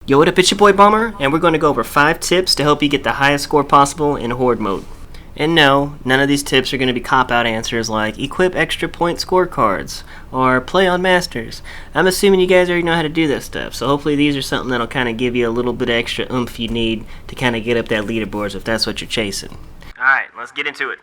Yo, what up, it's your boy Bomber, and we're going to go over 5 tips to help you get the highest score possible in Horde mode. And no, none of these tips are going to be cop-out answers like equip extra point scorecards or play on masters. I'm assuming you guys already know how to do that stuff, so hopefully these are something that'll kind of give you a little bit of extra oomph you need to kind of get up that leaderboards if that's what you're chasing. Alright, let's get into it.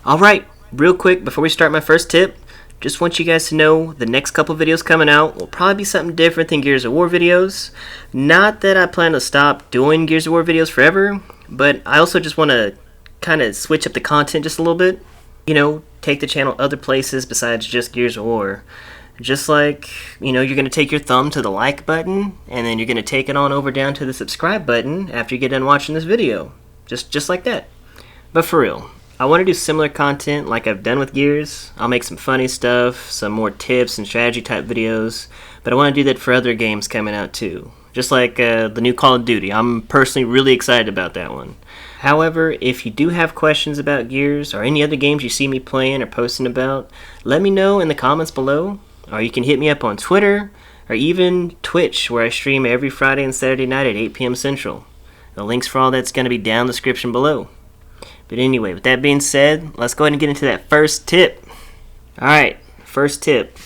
Alright, real quick before we start my first tip, just want you guys to know the next couple videos coming out will probably be something different than Gears of War videos. Not that I plan to stop doing Gears of War videos forever, but I also just want to kind of switch up the content just a little bit. You know, take the channel other places besides just Gears of War. Just like, you know, you're going to take your thumb to the like button, and then you're going to take it on over down to the subscribe button after you get done watching this video. Just like that. But for real, I want to do similar content like I've done with Gears. I'll make some funny stuff, some more tips and strategy type videos, but I want to do that for other games coming out too. Just like the new Call of Duty. I'm personally really excited about that one. However, if you do have questions about Gears or any other games you see me playing or posting about, let me know in the comments below, or you can hit me up on Twitter or even Twitch, where I stream every Friday and Saturday night at 8 p.m. Central. The links for all that's going to be down in the description below. But anyway, with that being said, let's go ahead and get into that first tip. Alright, first tip.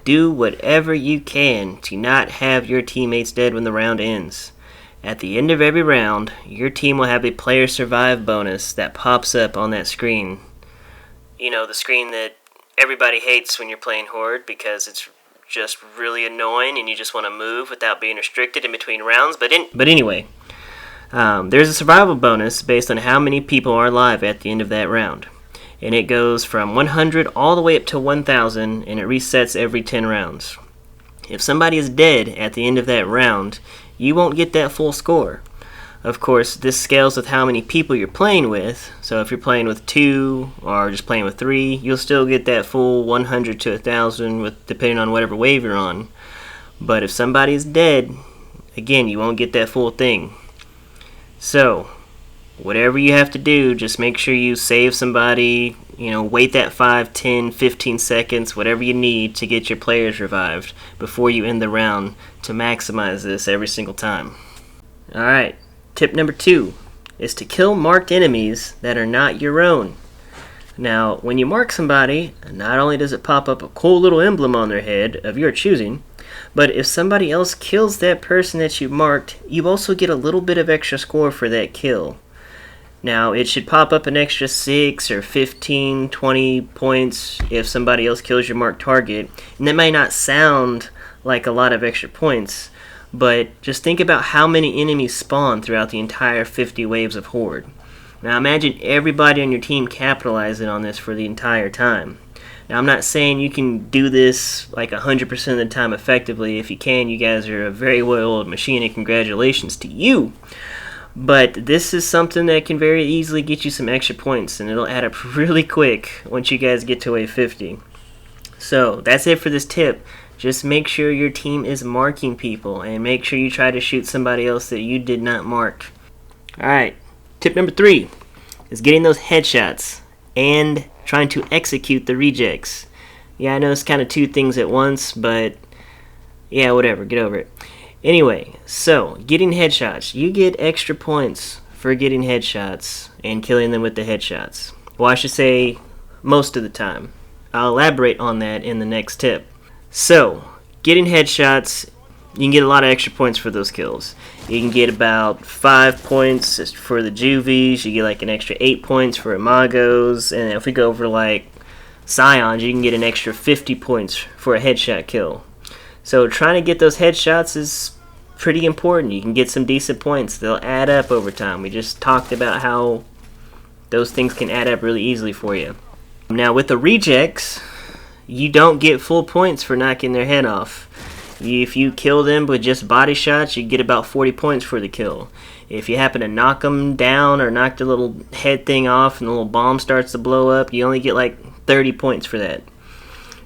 Do whatever you can to not have your teammates dead when the round ends. At the end of every round, your team will have a player survive bonus that pops up on that screen. You know, the screen that everybody hates when you're playing Horde because it's just really annoying and you just want to move without being restricted in between rounds. But anyway, there's a survival bonus based on how many people are alive at the end of that round. And it goes from 100 all the way up to 1,000, and it resets every 10 rounds. If somebody is dead at the end of that round, you won't get that full score. Of course, this scales with how many people you're playing with, so if you're playing with 2 or just playing with 3, you'll still get that full 100 to 1,000 depending on whatever wave you're on. But if somebody is dead, again, you won't get that full thing. So, whatever you have to do, just make sure you save somebody, you know, wait that 5, 10, 15 seconds, whatever you need to get your players revived before you end the round to maximize this every single time. Alright, tip number 2 is to kill marked enemies that are not your own. Now, when you mark somebody, not only does it pop up a cool little emblem on their head of your choosing, but if somebody else kills that person that you marked, you also get a little bit of extra score for that kill. Now, it should pop up an extra 6 or 15, 20 points if somebody else kills your marked target. And that may not sound like a lot of extra points, but just think about how many enemies spawn throughout the entire 50 waves of Horde. Now, imagine everybody on your team capitalizing on this for the entire time. Now, I'm not saying you can do this like 100% of the time effectively. If you can, you guys are a very well-oiled machine, and congratulations to you. But this is something that can very easily get you some extra points, and it'll add up really quick once you guys get to wave 50. So, that's it for this tip. Just make sure your team is marking people, and make sure you try to shoot somebody else that you did not mark. Alright, tip number 3 is getting those headshots and trying to execute the rejects. Yeah, I know it's kind of 2 things at once, but yeah, whatever, get over it. Anyway, so, getting headshots. You get extra points for getting headshots and killing them with the headshots. Well, I should say, most of the time. I'll elaborate on that in the next tip. So, getting headshots, you can get a lot of extra points for those kills. You can get about 5 points for the Juvies, you get like an extra 8 points for Imagos, and if we go over like Scions, you can get an extra 50 points for a headshot kill. So trying to get those headshots is pretty important. You can get some decent points. They'll add up over time. We just talked about how those things can add up really easily for you. Now with the rejects, you don't get full points for knocking their head off. If you kill them with just body shots, you get about 40 points for the kill. If you happen to knock them down or knock the little head thing off and the little bomb starts to blow up, you only get like 30 points for that.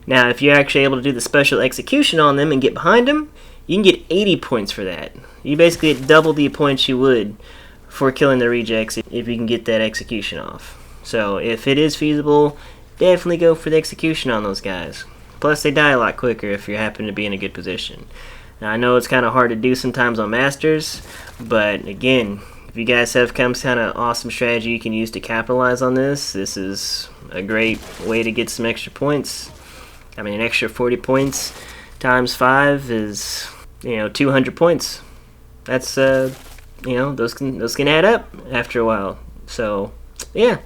Now, if you're actually able to do the special execution on them and get behind them, you can get 80 points for that. You basically get double the points you would for killing the rejects if you can get that execution off. So, if it is feasible, definitely go for the execution on those guys. Plus, they die a lot quicker if you happen to be in a good position. Now, I know it's kind of hard to do sometimes on Masters, but again, if you guys have some kind of awesome strategy you can use to capitalize on this, this is a great way to get some extra points. I mean, an extra 40 points times 5 is, 200 points. That's, those can add up after a while. So, yeah.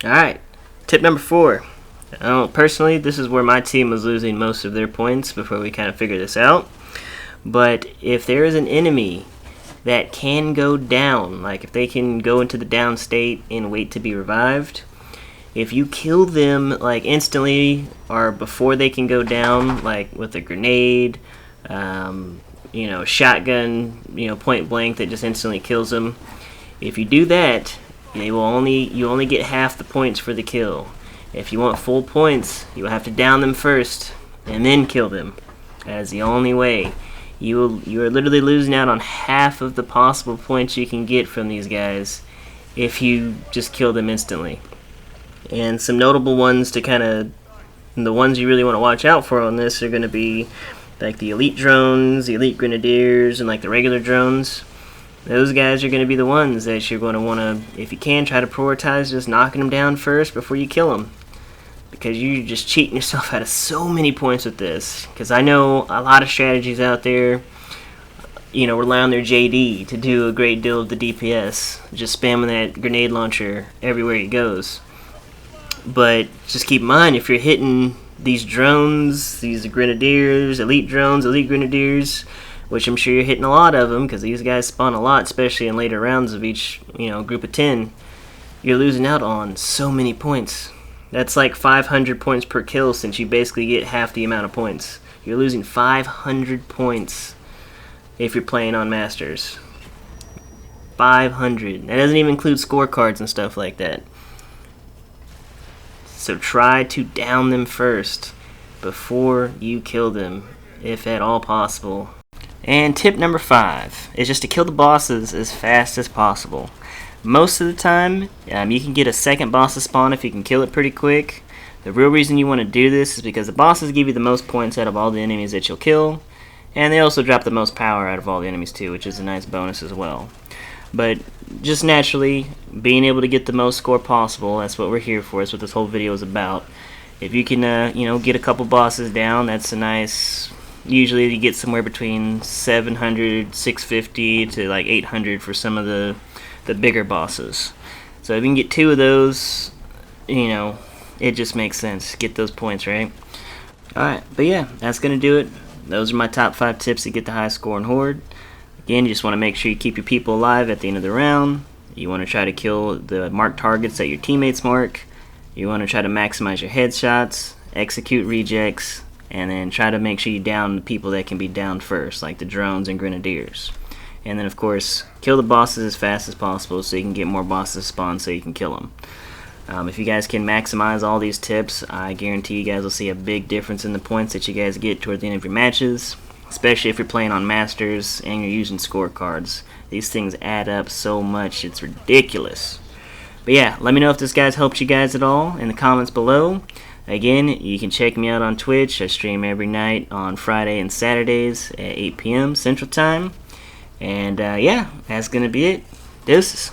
Alright, tip number 4. Personally, this is where my team was losing most of their points before we kind of figured this out. But if there is an enemy that can go down, like if they can go into the down state and wait to be revived, if you kill them like instantly or before they can go down, like with a grenade, shotgun, point blank that just instantly kills them, if you do that, you only get half the points for the kill. If you want full points, you will have to down them first and then kill them. That is the only way. You are literally losing out on half of the possible points you can get from these guys if you just kill them instantly. And some notable ones to the ones you really want to watch out for on this are going to be like the elite drones, the elite grenadiers, and like the regular drones. Those guys are going to be the ones that you're going to want to, if you can, try to prioritize just knocking them down first before you kill them. Because you're just cheating yourself out of so many points with this. Because I know a lot of strategies out there, rely on their JD to do a great deal of the DPS. Just spamming that grenade launcher everywhere he goes. But just keep in mind, if you're hitting these drones, these grenadiers, elite drones, elite grenadiers, which I'm sure you're hitting a lot of them because these guys spawn a lot, especially in later rounds of each group of 10, you're losing out on so many points. That's like 500 points per kill, since you basically get half the amount of points. You're losing 500 points if you're playing on Masters. 500. That doesn't even include scorecards and stuff like that. So try to down them first before you kill them, if at all possible. And tip number 5 is just to kill the bosses as fast as possible. Most of the time, you can get a second boss to spawn if you can kill it pretty quick. The real reason you want to do this is because the bosses give you the most points out of all the enemies that you'll kill, and they also drop the most power out of all the enemies too, which is a nice bonus as well. But just naturally, being able to get the most score possible, that's what we're here for, that's what this whole video is about. If you can, get a couple bosses down, that's a nice... Usually you get somewhere between 700, 650 to like 800 for some of the bigger bosses. So if you can get 2 of those, it just makes sense. Get those points, right? Alright, but yeah, that's going to do it. Those are my top 5 tips to get the high score in Horde. Again, you just want to make sure you keep your people alive at the end of the round. You want to try to kill the marked targets that your teammates mark. You want to try to maximize your headshots, execute rejects, and then try to make sure you down the people that can be downed first, like the drones and grenadiers. And then, of course, kill the bosses as fast as possible so you can get more bosses spawn so you can kill them. If you guys can maximize all these tips, I guarantee you guys will see a big difference in the points that you guys get toward the end of your matches, especially if you're playing on Masters and you're using scorecards. These things add up so much, it's ridiculous. But yeah, let me know if this guys helped you guys at all in the comments below. Again, you can check me out on Twitch. I stream every night on Friday and Saturdays at 8 p.m. Central Time. And yeah, that's going to be it. Deuces.